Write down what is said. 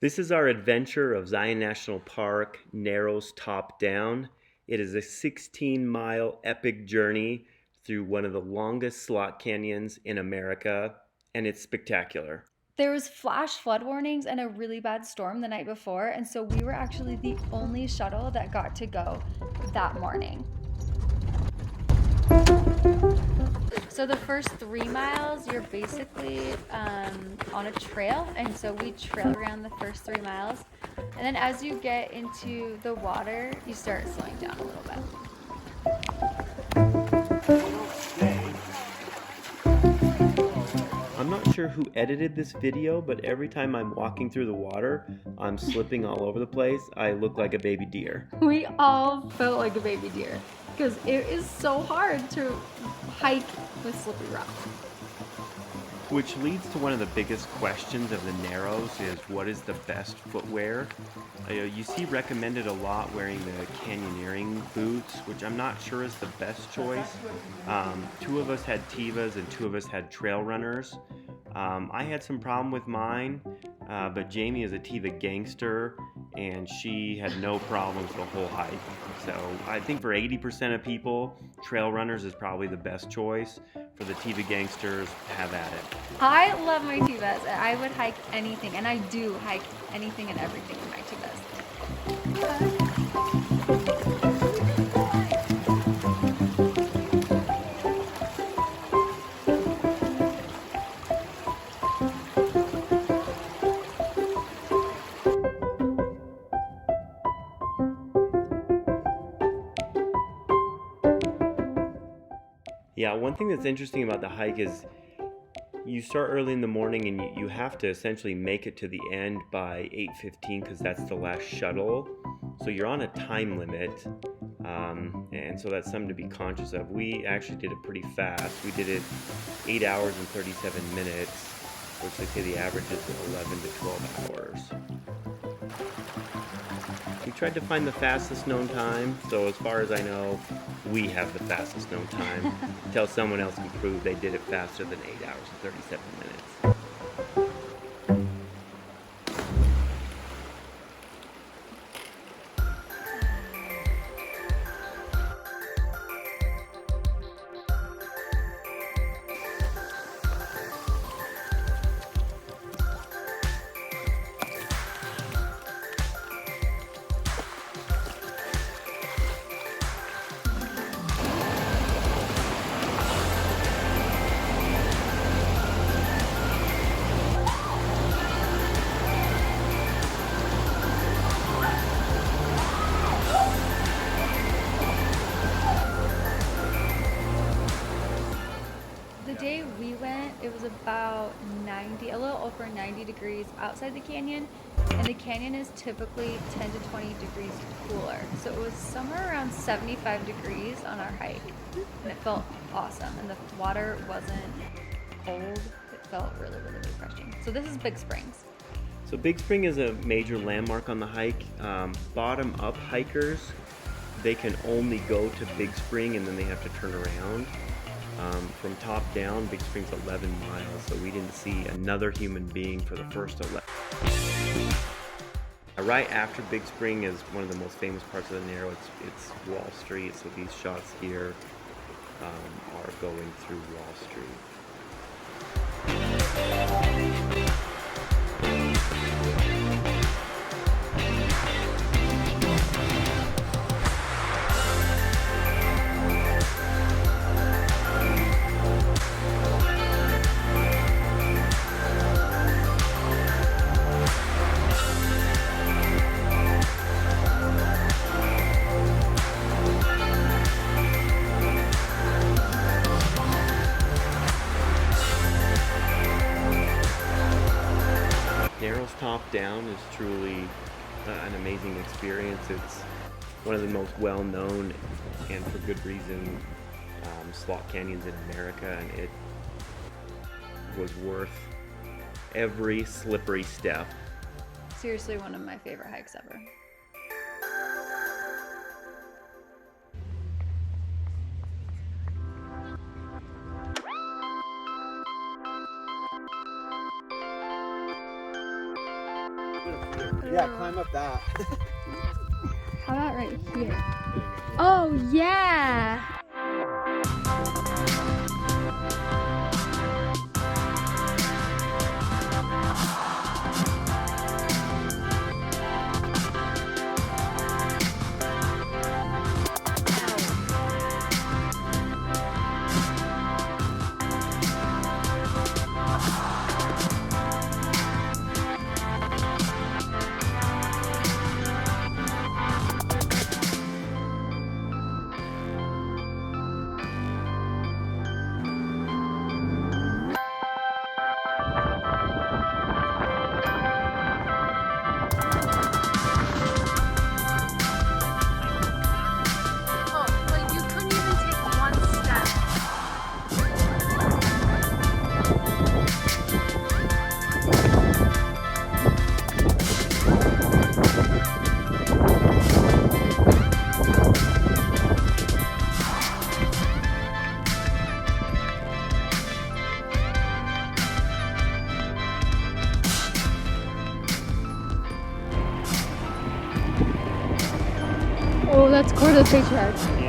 This is our adventure of Zion National Park, Narrows Top Down. It is a 16-mile epic journey through one of the longest slot canyons in America, and it's spectacular. There was flash flood warnings and a really bad storm the night before, and so we were actually the only shuttle that got to go that morning. So the first 3 miles, you're basically on a trail, and so we trail around the first 3 miles. And then as you get into the water, you start slowing down a little bit. I'm not sure who edited this video, but every time I'm walking through the water, I'm slipping all over the place. I look like a baby deer. We all felt like a baby deer because it is so hard to hike with slippery rocks. Which leads to one of the biggest questions of the Narrows is what is the best footwear? You see recommended a lot wearing the canyoneering boots, which I'm not sure is the best choice. Two of us had Tevas and two of us had trail runners. I had some problem with mine, but Jamie is a Teva gangster and she had no problems the whole hike. So I think for 80% of people, trail runners is probably the best choice. For the Teva gangsters, have at it. I love my Tevas, and I would hike anything, and I do hike anything and everything in my Tevas. Yeah, one thing that's interesting about the hike is you start early in the morning and you have to essentially make it to the end by 8:15 because that's the last shuttle. So you're on a time limit, and so that's something to be conscious of. We actually did it pretty fast. We did it 8 hours and 37 minutes, which they say the average is 11 to 12 hours. We tried to find the fastest known time, so as far as I know, we have the fastest known time until someone else can prove they did it faster than 8 hours and 37 minutes. The day we went, it was about 90, a little over 90 degrees outside the canyon, and the canyon is typically 10 to 20 degrees cooler. So it was somewhere around 75 degrees on our hike, and it felt awesome, and the water wasn't cold. It felt really, really refreshing. So this is Big Springs. So Big Spring is a major landmark on the hike. Bottom-up hikers, they can only go to Big Spring and then they have to turn around. From top down, Big Spring's 11 miles, so we didn't see another human being for the first 11. Right after Big Spring is one of the most famous parts of the Narrow. It's Wall Street, so these shots here are going through Wall Street. Narrows Top Down is truly an amazing experience. It's one of the most well-known, and for good reason, slot canyons in America, and it was worth every slippery step. Seriously, one of my favorite hikes ever. Yeah, climb up that. How about right here? Oh, yeah. Oh, that's Cordo's Patriarch.